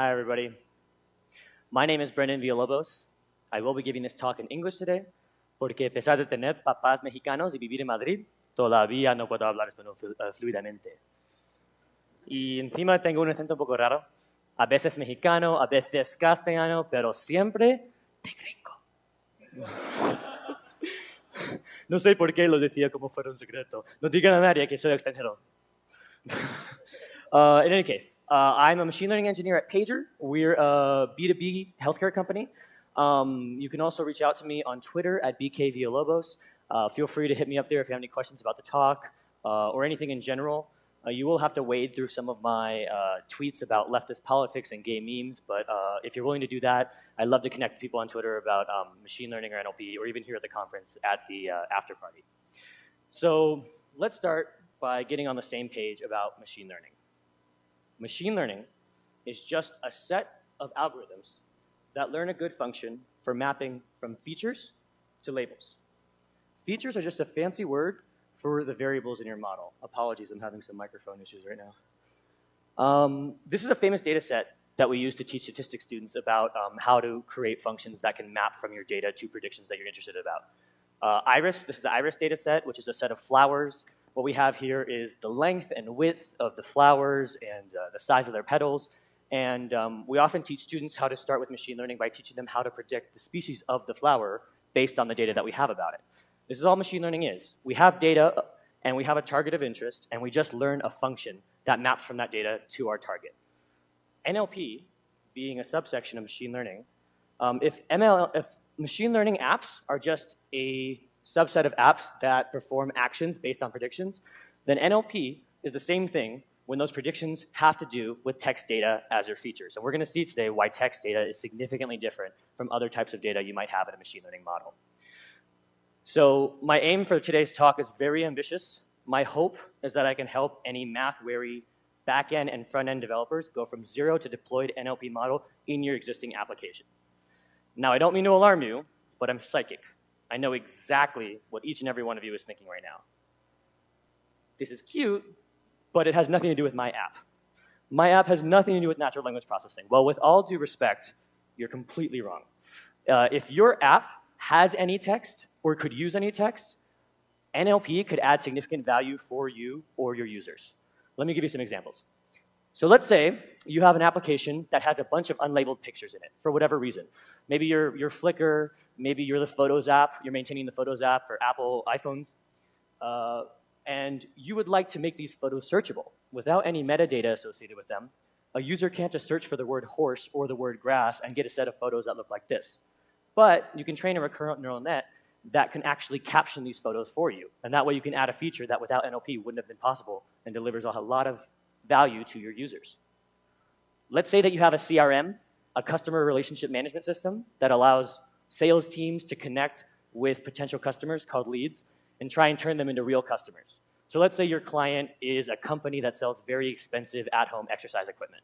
Hi, everybody. My name is Brendon Villalobos. I will be giving this talk in English today, porque a pesar de tener papás mexicanos y vivir en Madrid, todavía no puedo hablar español fluidamente. Y encima tengo un acento un poco raro, a veces mexicano, a veces castellano, pero siempre de gringo. No sé por qué lo decía como fuera un secreto. No digan a nadie que soy extranjero. In any case, I'm a machine learning engineer at Pager. We're a B2B healthcare company. You can also reach out to me on Twitter at BKVillalobos. Feel free to hit me up there if you have any questions about the talk or anything in general. You will have to wade through some of my tweets about leftist politics and gay memes, but if you're willing to do that, I'd love to connect with people on Twitter about machine learning or NLP, or even here at the conference at the after party. So let's start by getting on the same page about machine learning. Machine learning is just a set of algorithms that learn a good function for mapping from features to labels. Features are just a fancy word for the variables in your model. Apologies, I'm having some microphone issues right now. This is a famous data set that we use to teach statistics students about how to create functions that can map from your data to predictions that you're interested about. Iris, this is the Iris data set, which is a set of flowers. What we have here is the length and width of the flowers and the size of their petals. And we often teach students how to start with machine learning by teaching them how to predict the species of the flower based on the data that we have about it. This is all machine learning is. We have data, and we have a target of interest, and we just learn a function that maps from that data to our target. NLP, being a subsection of machine learning, if machine learning apps are just a subset of apps that perform actions based on predictions, then NLP is the same thing when those predictions have to do with text data as their features. And we're going to see today why text data is significantly different from other types of data you might have in a machine learning model. So my aim for today's talk is very ambitious. My hope is that I can help any math-wary back-end and front-end developers go from zero to deployed NLP model in your existing application. Now, I don't mean to alarm you, but I'm psychic. I know exactly what each and every one of you is thinking right now. This is cute, but it has nothing to do with my app. My app has nothing to do with natural language processing. Well, with all due respect, you're completely wrong. If your app has any text or could use any text, NLP could add significant value for you or your users. Let me give you some examples. So let's say you have an application that has a bunch of unlabeled pictures in it for whatever reason. Maybe you're Flickr, maybe you're the Photos app, you're maintaining the Photos app for Apple iPhones, and you would like to make these photos searchable without any metadata associated with them. A user can't just search for the word horse or the word grass and get a set of photos that look like this. But you can train a recurrent neural net that can actually caption these photos for you. And that way you can add a feature that without NLP wouldn't have been possible and delivers a lot of value to your users. Let's say that you have a CRM, a customer relationship management system that allows sales teams to connect with potential customers called leads and try and turn them into real customers. So let's say your client is a company that sells very expensive at-home exercise equipment.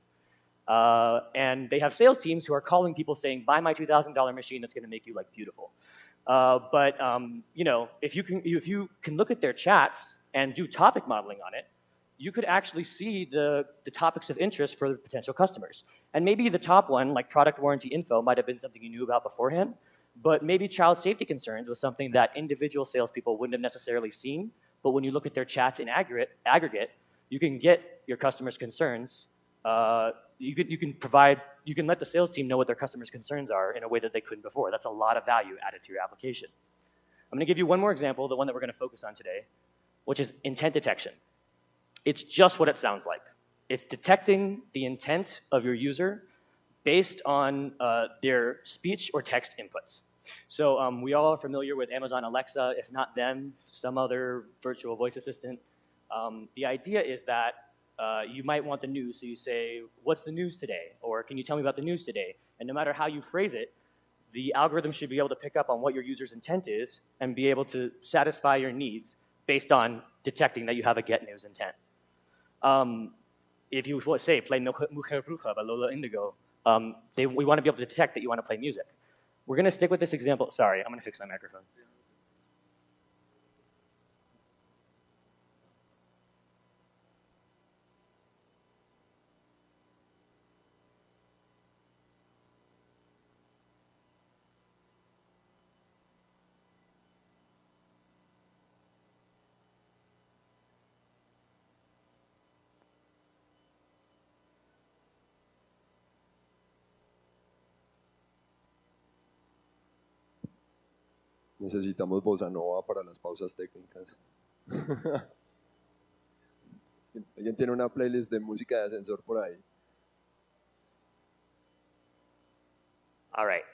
And they have sales teams who are calling people saying, buy my $2,000 machine that's going to make you like beautiful. You know, if you can look at their chats and do topic modeling on it, you could actually see the topics of interest for the potential customers. And maybe the top one, like product warranty info, might have been something you knew about beforehand, but maybe child safety concerns was something that individual salespeople wouldn't have necessarily seen, but when you look at their chats in aggregate, you can get your customers' concerns. You can let the sales team know what their customers' concerns are in a way that they couldn't before. That's a lot of value added to your application. I'm going to give you one more example, the one that we're going to focus on today, which is intent detection. It's just what it sounds like. It's detecting the intent of your user based on their speech or text inputs. So we all are familiar with Amazon Alexa. If not them, some other virtual voice assistant. The idea is that you might want the news, so you say, what's the news today? Or can you tell me about the news today? And no matter how you phrase it, the algorithm should be able to pick up on what your user's intent is and be able to satisfy your needs based on detecting that you have a get news intent. If you say, play Mujer Bruja by Lola Indigo, we want to be able to detect that you want to play music. We're going to stick with this example. Sorry, I'm going to fix my microphone. Necesitamos bossa nova para las pausas técnicas. ¿Alguien tiene una playlist de música de ascensor por ahí? All right,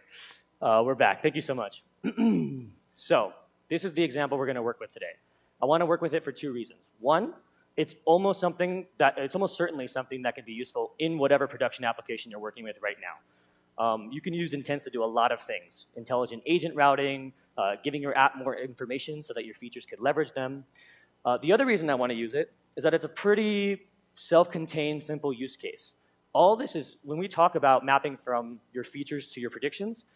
we're back. Thank you so much. So this is the example we're going to work with today. I want to work with it for two reasons. One, it's almost certainly something that can be useful in whatever production application you're working with right now. You can use intents to do a lot of things: intelligent agent routing, giving your app more information so that your features could leverage them. The other reason I want to use it is that it's a pretty self-contained, simple use case. All this is, when we talk about mapping from your features to your predictions,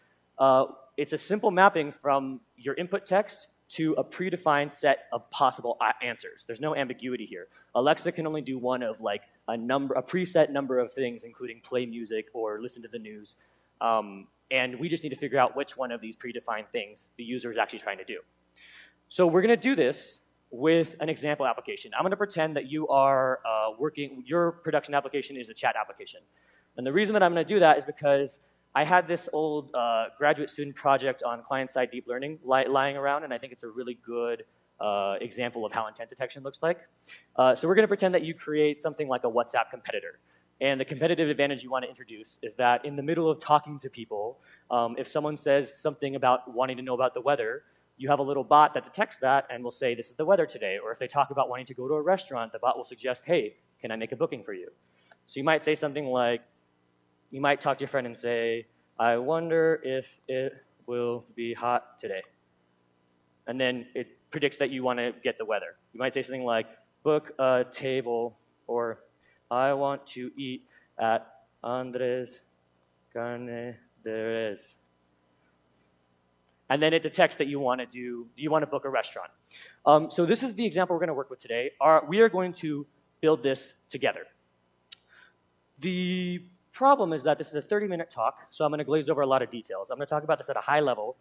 it's a simple mapping from your input text to a predefined set of possible answers. There's no ambiguity here. Alexa can only do one of like a preset number of things, including play music or listen to the news. And we just need to figure out which one of these predefined things the user is actually trying to do. So we're going to do this with an example application. I'm going to pretend that you are your production application is a chat application. And the reason that I'm going to do that is because I had this old graduate student project on client-side deep learning lying around, and I think it's a really good example of how intent detection looks like. So we're going to pretend that you create something like a WhatsApp competitor. And the competitive advantage you want to introduce is that in the middle of talking to people, if someone says something about wanting to know about the weather, you have a little bot that detects that and will say, this is the weather today. Or if they talk about wanting to go to a restaurant, the bot will suggest, hey, can I make a booking for you? So you might say something like, you might talk to your friend and say, I wonder if it will be hot today. And then it predicts that you want to get the weather. You might say something like, book a table, or I want to eat at Andres Carne de Res. And then it detects that you want to book a restaurant. So this is the example we're going to work with today. We are going to build this together. The problem is that this is a 30-minute talk, so I'm going to glaze over a lot of details. I'm going to talk about this at a high level,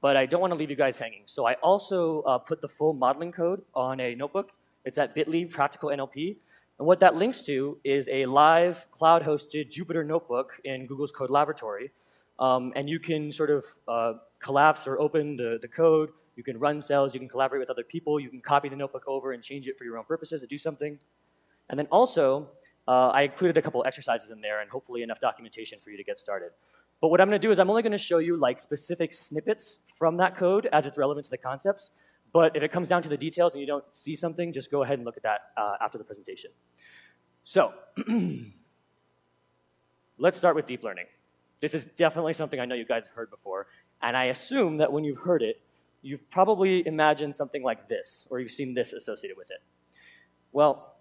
but I don't want to leave you guys hanging. So I also put the full modeling code on a notebook. It's at bit.ly practical NLP. And what that links to is a live cloud-hosted Jupyter notebook in Google's Code Laboratory. And you can sort of collapse or open the code. You can run cells. You can collaborate with other people. You can copy the notebook over and change it for your own purposes to do something. And then also, I included a couple exercises in there and hopefully enough documentation for you to get started. But what I'm going to do is I'm only going to show you like specific snippets from that code as it's relevant to the concepts. But if it comes down to the details and you don't see something, just go ahead and look at that after the presentation. So let's start with deep learning. This is definitely something I know you guys have heard before. And I assume that when you've heard it, you've probably imagined something like this, or you've seen this associated with it. Well,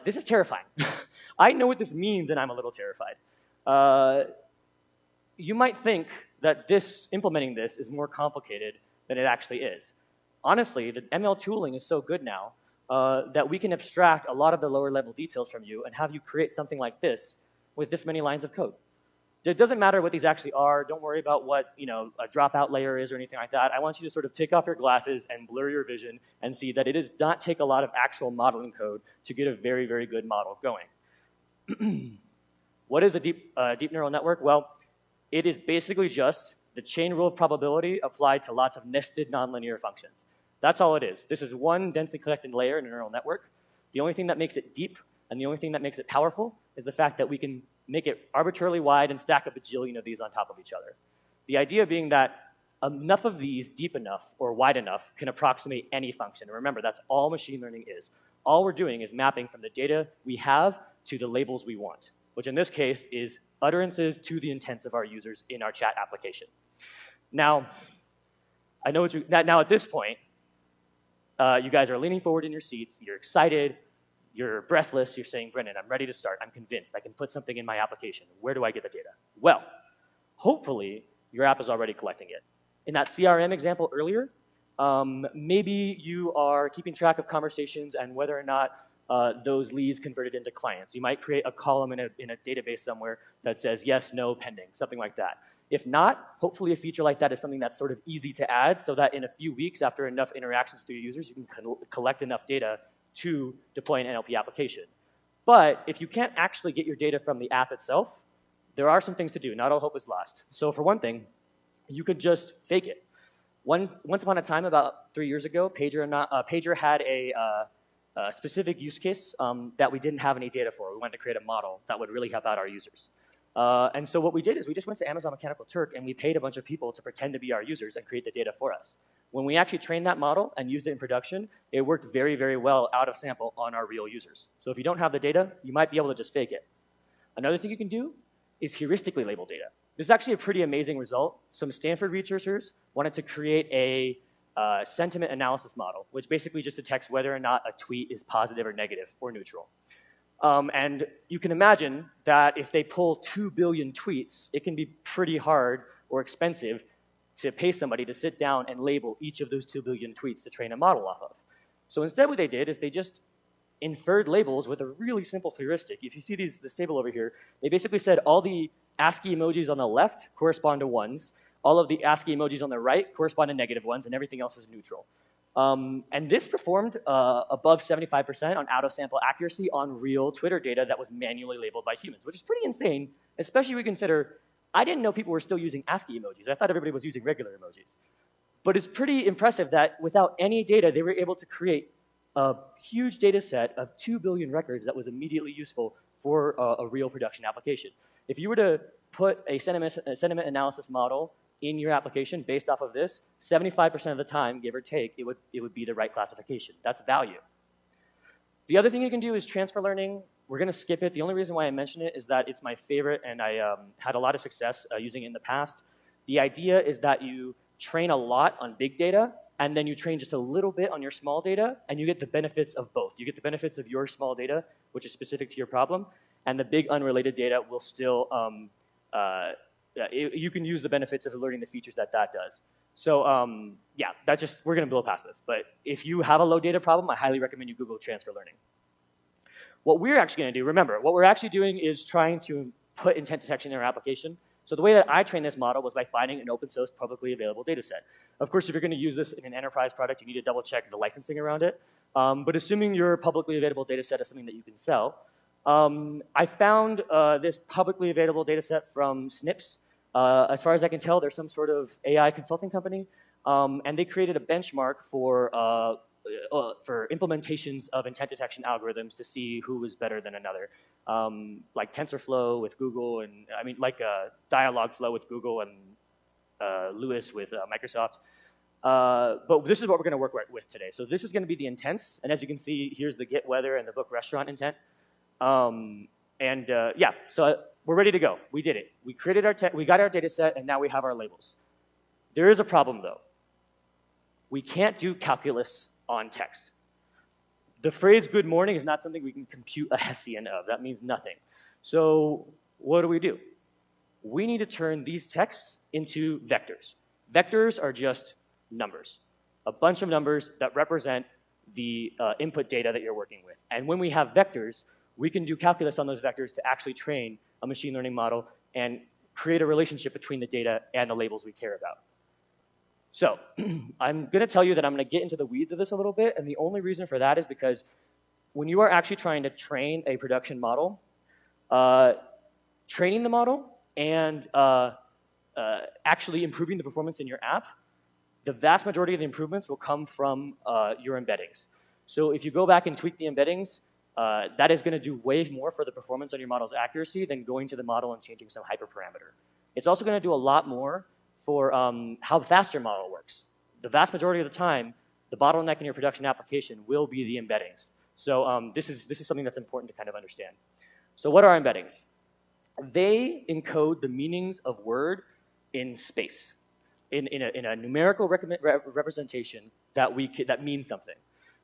this is terrifying. I know what this means, and I'm a little terrified. You might think that implementing this is more complicated than it actually is. Honestly, the ML tooling is so good now that we can abstract a lot of the lower level details from you and have you create something like this with this many lines of code. It doesn't matter what these actually are. Don't worry about what a dropout layer is or anything like that. I want you to sort of take off your glasses and blur your vision and see that it does not take a lot of actual modeling code to get a very, very good model going. What is a deep neural network? Well, it is basically just the chain rule of probability applied to lots of nested nonlinear functions. That's all it is. This is one densely collected layer in a neural network. The only thing that makes it deep and the only thing that makes it powerful is the fact that we can make it arbitrarily wide and stack a bajillion of these on top of each other. The idea being that enough of these deep enough or wide enough can approximate any function. And remember, that's all machine learning is. All we're doing is mapping from the data we have to the labels we want, which in this case is utterances to the intents of our users in our chat application. Now, I know now at this point, you guys are leaning forward in your seats, you're excited, you're breathless, you're saying, Brendon, I'm ready to start, I'm convinced, I can put something in my application. Where do I get the data? Well, hopefully, your app is already collecting it. In that CRM example earlier, maybe you are keeping track of conversations and whether or not those leads converted into clients. You might create a column in a database somewhere that says yes, no, pending, something like that. If not, hopefully a feature like that is something that's sort of easy to add so that in a few weeks after enough interactions with your users, you can collect enough data to deploy an NLP application. But if you can't actually get your data from the app itself, there are some things to do. Not all hope is lost. So for one thing, you could just fake it. Once upon a time, about 3 years ago, Pager had a specific use case that we didn't have any data for. We wanted to create a model that would really help out our users. And so what we did is we just went to Amazon Mechanical Turk and we paid a bunch of people to pretend to be our users and create the data for us. When we actually trained that model and used it in production, it worked very, very well out of sample on our real users. So if you don't have the data, you might be able to just fake it. Another thing you can do is heuristically label data. This is actually a pretty amazing result. Some Stanford researchers wanted to create a sentiment analysis model, which basically just detects whether or not a tweet is positive or negative or neutral. And you can imagine that if they pull 2 billion tweets, it can be pretty hard or expensive to pay somebody to sit down and label each of those 2 billion tweets to train a model off of. So instead what they did is they just inferred labels with a really simple heuristic. If you see this table over here, they basically said all the ASCII emojis on the left correspond to ones, all of the ASCII emojis on the right correspond to negative ones, and everything else was neutral. And this performed above 75% on out-of-sample accuracy on real Twitter data that was manually labeled by humans, which is pretty insane, especially when we consider I didn't know people were still using ASCII emojis. I thought everybody was using regular emojis. But it's pretty impressive that without any data, they were able to create a huge data set of 2 billion records that was immediately useful for a real production application. If you were to put a sentiment analysis model in your application based off of this, 75% of the time, give or take, it would be the right classification. That's value. The other thing you can do is transfer learning. We're going to skip it. The only reason why I mention it is that it's my favorite, and I had a lot of success using it in the past. The idea is that you train a lot on big data, and then you train just a little bit on your small data, and you get the benefits of both. You get the benefits of your small data, which is specific to your problem, and the big unrelated data will still, you can use the benefits of learning the features that does. So yeah, that's just, we're going to blow past this. But if you have a low data problem, I highly recommend you Google transfer learning. What we're actually going to do, remember, what we're actually doing is trying to put intent detection in our application. So the way that I trained this model was by finding an open source publicly available data set. Of course, if you're going to use this in an enterprise product, you need to double check the licensing around it. But assuming your publicly available data set is something that you can sell, I found this publicly available data set from Snips. As far as I can tell, they're some sort of AI consulting company, and they created a benchmark for implementations of intent detection algorithms to see who was better than another, like TensorFlow with Google, and I mean like Dialogflow with Google and Lewis with Microsoft. But this is what we're going to work with today. So this is going to be the intents, and as you can see, here's the get weather and the book restaurant intent. Yeah, so we're ready to go. We did it. We created we got our data set, and now we have our labels. There is a problem, though. We can't do calculus on text. The phrase good morning is not something we can compute a Hessian of. That means nothing. So what do? We need to turn these texts into vectors. Vectors are just numbers, a bunch of numbers that represent the input data that you're working with. And when we have vectors, we can do calculus on those vectors to actually train a machine learning model and create a relationship between the data and the labels we care about. So I'm going to tell you that I'm going to get into the weeds of this a little bit, and the only reason for that is because when you are actually trying to train a production model, training the model and actually improving the performance in your app, the vast majority of the improvements will come from your embeddings. So if you go back and tweak the embeddings, that is going to do way more for the performance on your model's accuracy than going to the model and changing some hyperparameter. It's also going to do a lot more for how fast your model works. The vast majority of the time, the bottleneck in your production application will be the embeddings. So this is something that's important to kind of understand. So what are embeddings? They encode the meanings of word in space, in a numerical representation that means something.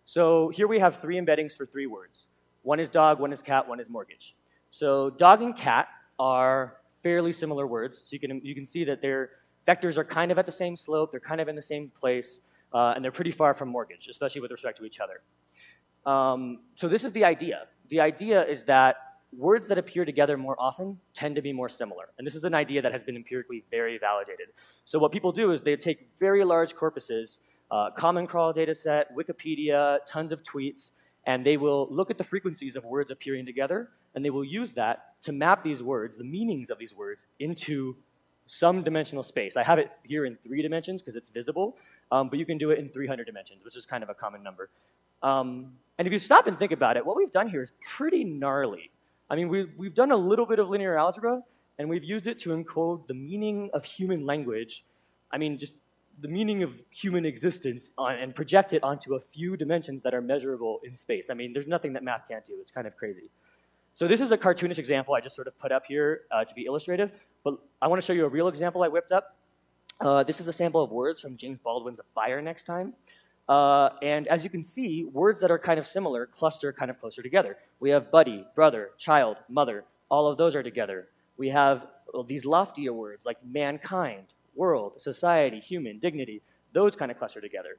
So here we have 3 embeddings for 3 words. One is dog, one is cat, one is mortgage. So dog and cat are fairly similar words. So you can see that their vectors are kind of at the same slope, they're kind of in the same place, and they're pretty far from mortgage, especially with respect to each other. So this is the idea. The idea is that words that appear together more often tend to be more similar. And this is an idea that has been empirically very validated. So what people do is they take very large corpuses, Common Crawl data set, Wikipedia, tons of tweets, and they will look at the frequencies of words appearing together, and they will use that to map these words, the meanings of these words, into some dimensional space. I have it here in 3 dimensions because it's visible, but you can do it in 300 dimensions, which is kind of a common number. And if you stop and think about it, what we've done here is pretty gnarly. I mean, we've done a little bit of linear algebra, and we've used it to encode the meaning of human language. I mean, just the meaning of human existence and project it onto a few dimensions that are measurable in space. I mean, there's nothing that math can't do. It's kind of crazy. So this is a cartoonish example I just sort of put up here to be illustrative, but I want to show you a real example I whipped up. This is a sample of words from James Baldwin's A Fire Next Time. And as you can see, words that are kind of similar cluster kind of closer together. We have buddy, brother, child, mother. All of those are together. We have these loftier words like mankind, world, society, human, dignity. Those kind of cluster together.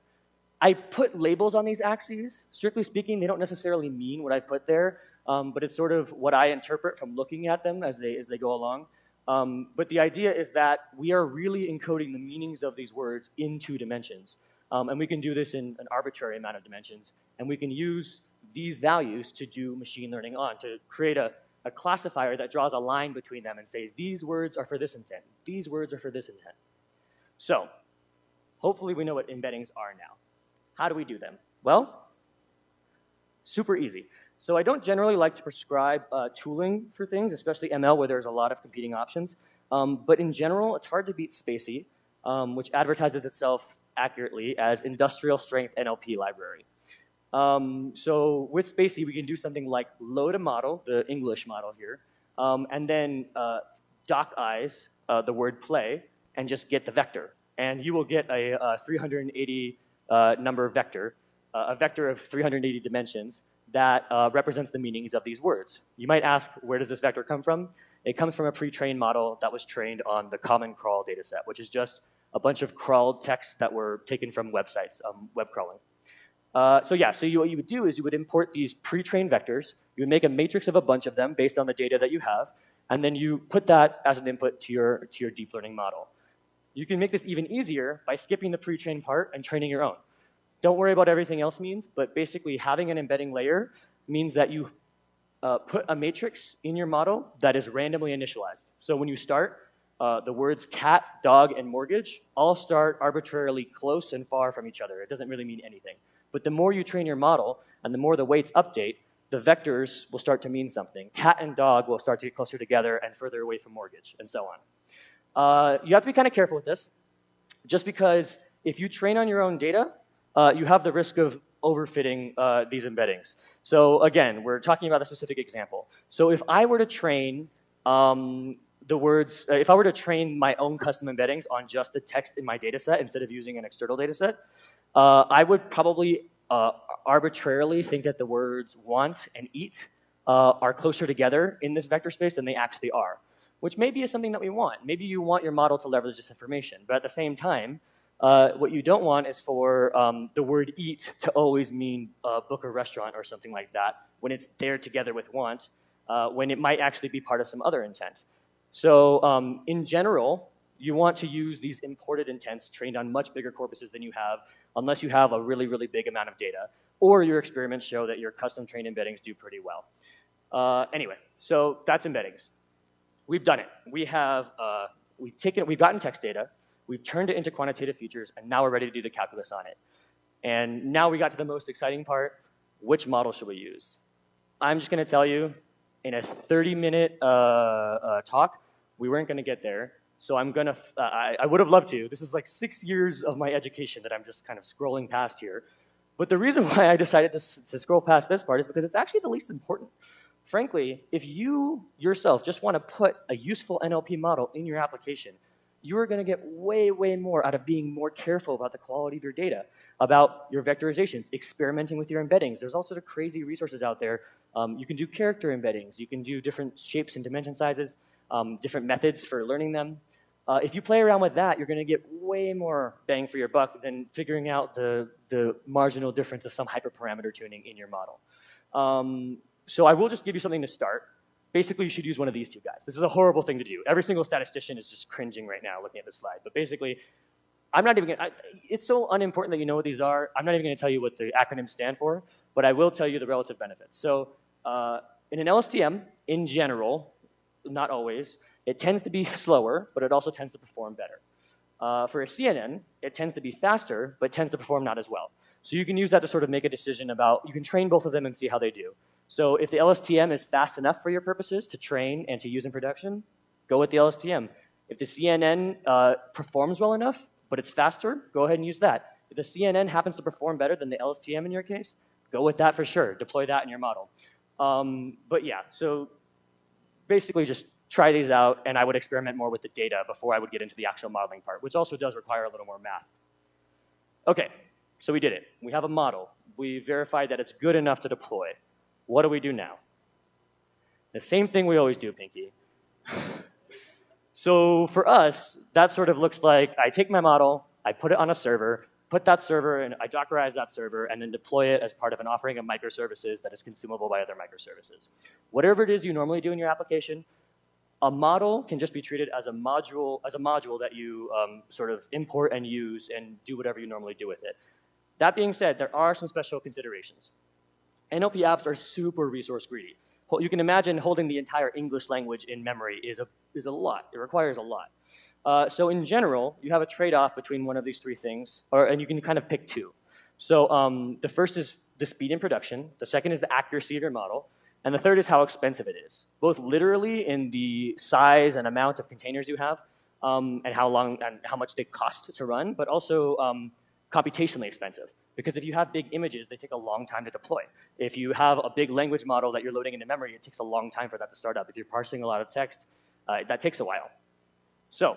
I put labels on these axes. Strictly speaking, they don't necessarily mean what I put there, but it's sort of what I interpret from looking at them as they go along. But the idea is that we are really encoding the meanings of these words in 2 dimensions. And we can do this in an arbitrary amount of dimensions. And we can use these values to do machine learning on, to create a classifier that draws a line between them and say, these words are for this intent. These words are for this intent. So hopefully we know what embeddings are now. How do we do them? Well, super easy. So I don't generally like to prescribe tooling for things, especially ML where there's a lot of competing options. But in general, it's hard to beat Spacey, which advertises itself accurately as industrial strength NLP library. So with Spacey, we can do something like load a model, the English model here, and then dock eyes the word play and just get the vector. And you will get a 380 number vector, a vector of 380 dimensions that represents the meanings of these words. You might ask, where does this vector come from? It comes from a pre-trained model that was trained on the common crawl dataset, which is just a bunch of crawled texts that were taken from websites, web crawling. So what you would do is you would import these pre-trained vectors, you would make a matrix of a bunch of them based on the data that you have, and then you put that as an input to your deep learning model. You can make this even easier by skipping the pre-trained part and training your own. Don't worry about everything else means, but basically having an embedding layer means that you put a matrix in your model that is randomly initialized. So when you start, the words cat, dog, and mortgage all start arbitrarily close and far from each other. It doesn't really mean anything. But the more you train your model and the more the weights update, the vectors will start to mean something. Cat and dog will start to get closer together and further away from mortgage, and so on. You have to be kind of careful with this, just because if you train on your own data, you have the risk of overfitting these embeddings. So again, we're talking about a specific example. So if I were to train if I were to train my own custom embeddings on just the text in my data set instead of using an external data set, I would probably arbitrarily think that the words want and eat are closer together in this vector space than they actually are, which maybe is something that we want. Maybe you want your model to leverage this information, but at the same time, what you don't want is for the word eat to always mean book or restaurant or something like that when it's there together with want, when it might actually be part of some other intent. So in general, you want to use these imported intents trained on much bigger corpuses than you have, unless you have a really, really big amount of data, or your experiments show that your custom trained embeddings do pretty well. Anyway, so that's embeddings. We've done it. We've gotten text data, we've turned it into quantitative features, and now we're ready to do the calculus on it. And now we got to the most exciting part: which model should we use? I'm just going to tell you, in a 30-minute talk, we weren't going to get there. So I'm going to, I would have loved to. This is like 6 years of my education that I'm just kind of scrolling past here. But the reason why I decided to scroll past this part is because it's actually the least important. Frankly, if you yourself just want to put a useful NLP model in your application, you are going to get way, way more out of being more careful about the quality of your data, about your vectorizations, experimenting with your embeddings. There's all sort of crazy resources out there. You can do character embeddings. You can do different shapes and dimension sizes, different methods for learning them. If you play around with that, you're going to get way more bang for your buck than figuring out the marginal difference of some hyperparameter tuning in your model. So I will just give you something to start. Basically, you should use one of these two guys. This is a horrible thing to do. Every single statistician is just cringing right now looking at this slide. But basically, I'm not even going to, it's so unimportant that you know what these are. I'm not even going to tell you what the acronyms stand for, but I will tell you the relative benefits. So in an LSTM, in general, not always, It tends to be slower, but it also tends to perform better. For a CNN, it tends to be faster, but tends to perform not as well. So you can use that to sort of make a decision about, you can train both of them and see how they do. So if the LSTM is fast enough for your purposes to train and to use in production, go with the LSTM. If the CNN performs well enough, but it's faster, go ahead and use that. If the CNN happens to perform better than the LSTM in your case, go with that for sure. Deploy that in your model. But yeah, so basically just try these out, and I would experiment more with the data before I would get into the actual modeling part, which also does require a little more math. Okay, so we did it. We have a model. We verified that it's good enough to deploy. What do we do now? The same thing we always do, Pinky. So for us, that sort of looks like I take my model, I put it on a server, put that server, and I Dockerize that server, and then deploy it as part of an offering of microservices that is consumable by other microservices. Whatever it is you normally do in your application, a model can just be treated as a module that you sort of import and use and do whatever you normally do with it. That being said, there are some special considerations. NLP apps are super resource greedy. You can imagine holding the entire English language in memory is a lot. It requires a lot. So in general, you have a trade-off between one of these three things, and you can kind of pick two. So the first is the speed in production. The second is the accuracy of your model. And the third is how expensive it is, both literally in the size and amount of containers you have, and how long and how much they cost to run, but also computationally expensive. Because if you have big images, they take a long time to deploy. If you have a big language model that you're loading into memory, it takes a long time for that to start up. If you're parsing a lot of text, that takes a while. So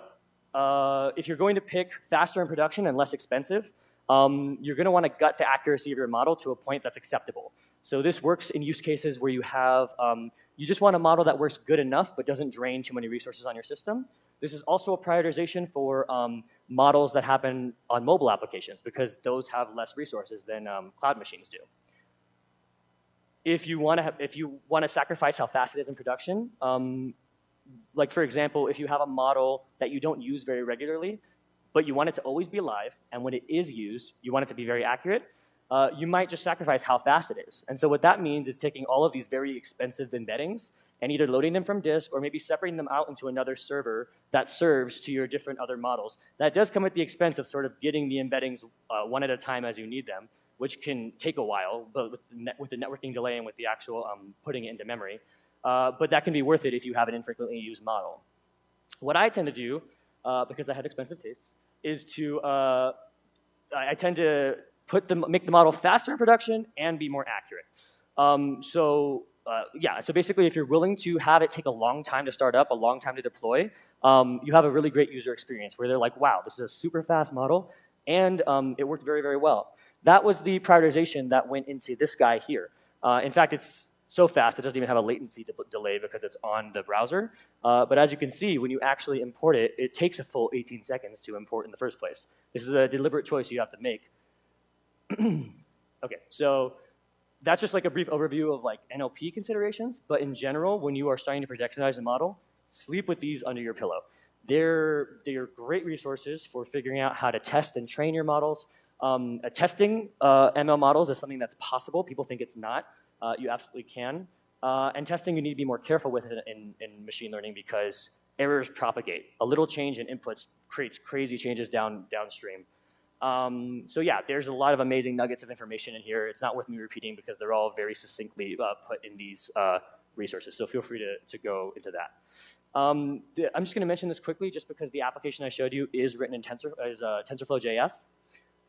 if you're going to pick faster in production and less expensive, you're going to want to gut the accuracy of your model to a point that's acceptable. So this works in use cases where you have, you just want a model that works good enough but doesn't drain too many resources on your system. This is also a prioritization for models that happen on mobile applications because those have less resources than cloud machines do. If you want to sacrifice how fast it is in production, like for example, if you have a model that you don't use very regularly, but you want it to always be live, and when it is used, you want it to be very accurate, you might just sacrifice how fast it is. And so what that means is taking all of these very expensive embeddings and either loading them from disk or maybe separating them out into another server that serves to your different other models. That does come at the expense of sort of getting the embeddings one at a time as you need them, which can take a while, but with the networking delay and with the actual putting it into memory. But that can be worth it if you have an infrequently used model. What I tend to do, because I have expensive tastes, is to, I tend to make the model faster in production and be more accurate. Yeah, so basically if you're willing to have it take a long time to start up, a long time to deploy, you have a really great user experience where they're like, wow, this is a super fast model, and it worked very, very well. That was the prioritization that went into this guy here. In fact, it's so fast it doesn't even have a latency delay because it's on the browser. But as you can see, when you actually import it, it takes a full 18 seconds to import in the first place. This is a deliberate choice you have to make. Okay, so that's just like a brief overview of like NLP considerations, but in general, when you are starting to productionize a model, sleep with these under your pillow. They're great resources for figuring out how to test and train your models. Testing ML models is something that's possible. People think it's not. You absolutely can. And testing, you need to be more careful with it in machine learning because errors propagate. A little change in inputs creates crazy changes downstream. So yeah, there's a lot of amazing nuggets of information in here. It's not worth me repeating because they're all very succinctly put in these resources. So feel free to go into that. I'm just going to mention this quickly just because the application I showed you is written in TensorFlow.js.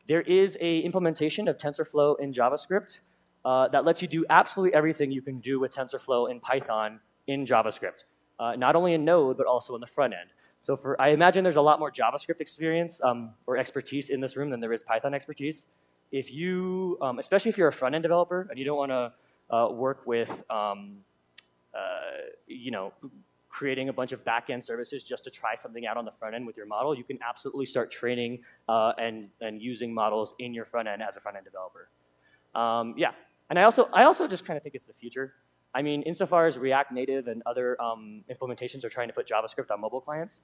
There is a implementation of TensorFlow in JavaScript that lets you do absolutely everything you can do with TensorFlow in Python in JavaScript, not only in Node, but also in the front end. So I imagine there's a lot more JavaScript experience or expertise in this room than there is Python expertise. If you, especially if you're a front-end developer and you don't want to work with, you know, creating a bunch of back-end services just to try something out on the front end with your model, you can absolutely start training and using models in your front end as a front-end developer. Yeah, and I also just kind of think it's the future. I mean, insofar as React Native and other implementations are trying to put JavaScript on mobile clients,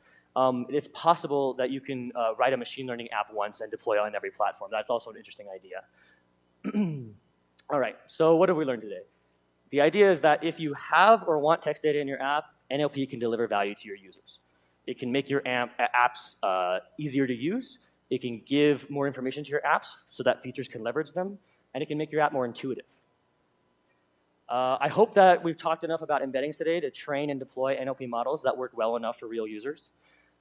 it's possible that you can write a machine learning app once and deploy on every platform. That's also an interesting idea. All right, so what have we learned today? The idea is that if you have or want text data in your app, NLP can deliver value to your users. It can make your apps easier to use. It can give more information to your apps so that features can leverage them. And it can make your app more intuitive. I hope that we've talked enough about embeddings today to train and deploy NLP models that work well enough for real users.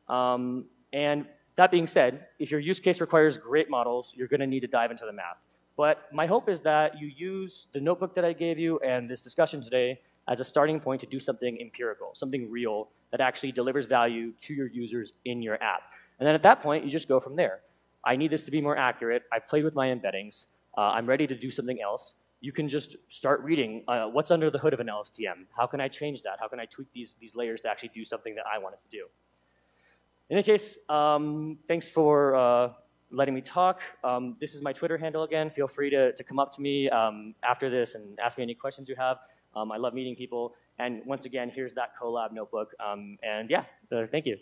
And that being said, if your use case requires great models, you're going to need to dive into the math. But my hope is that you use the notebook that I gave you and this discussion today as a starting point to do something empirical, something real that actually delivers value to your users in your app. And then at that point, you just go from there. I need this to be more accurate. I played with my embeddings. I'm ready to do something else. You can just start reading what's under the hood of an LSTM. How can I change that? How can I tweak these layers to actually do something that I want it to do? In any case, thanks for letting me talk. This is my Twitter handle again. Feel free to come up to me after this and ask me any questions you have. I love meeting people. And once again, here's that collab notebook. And yeah, thank you.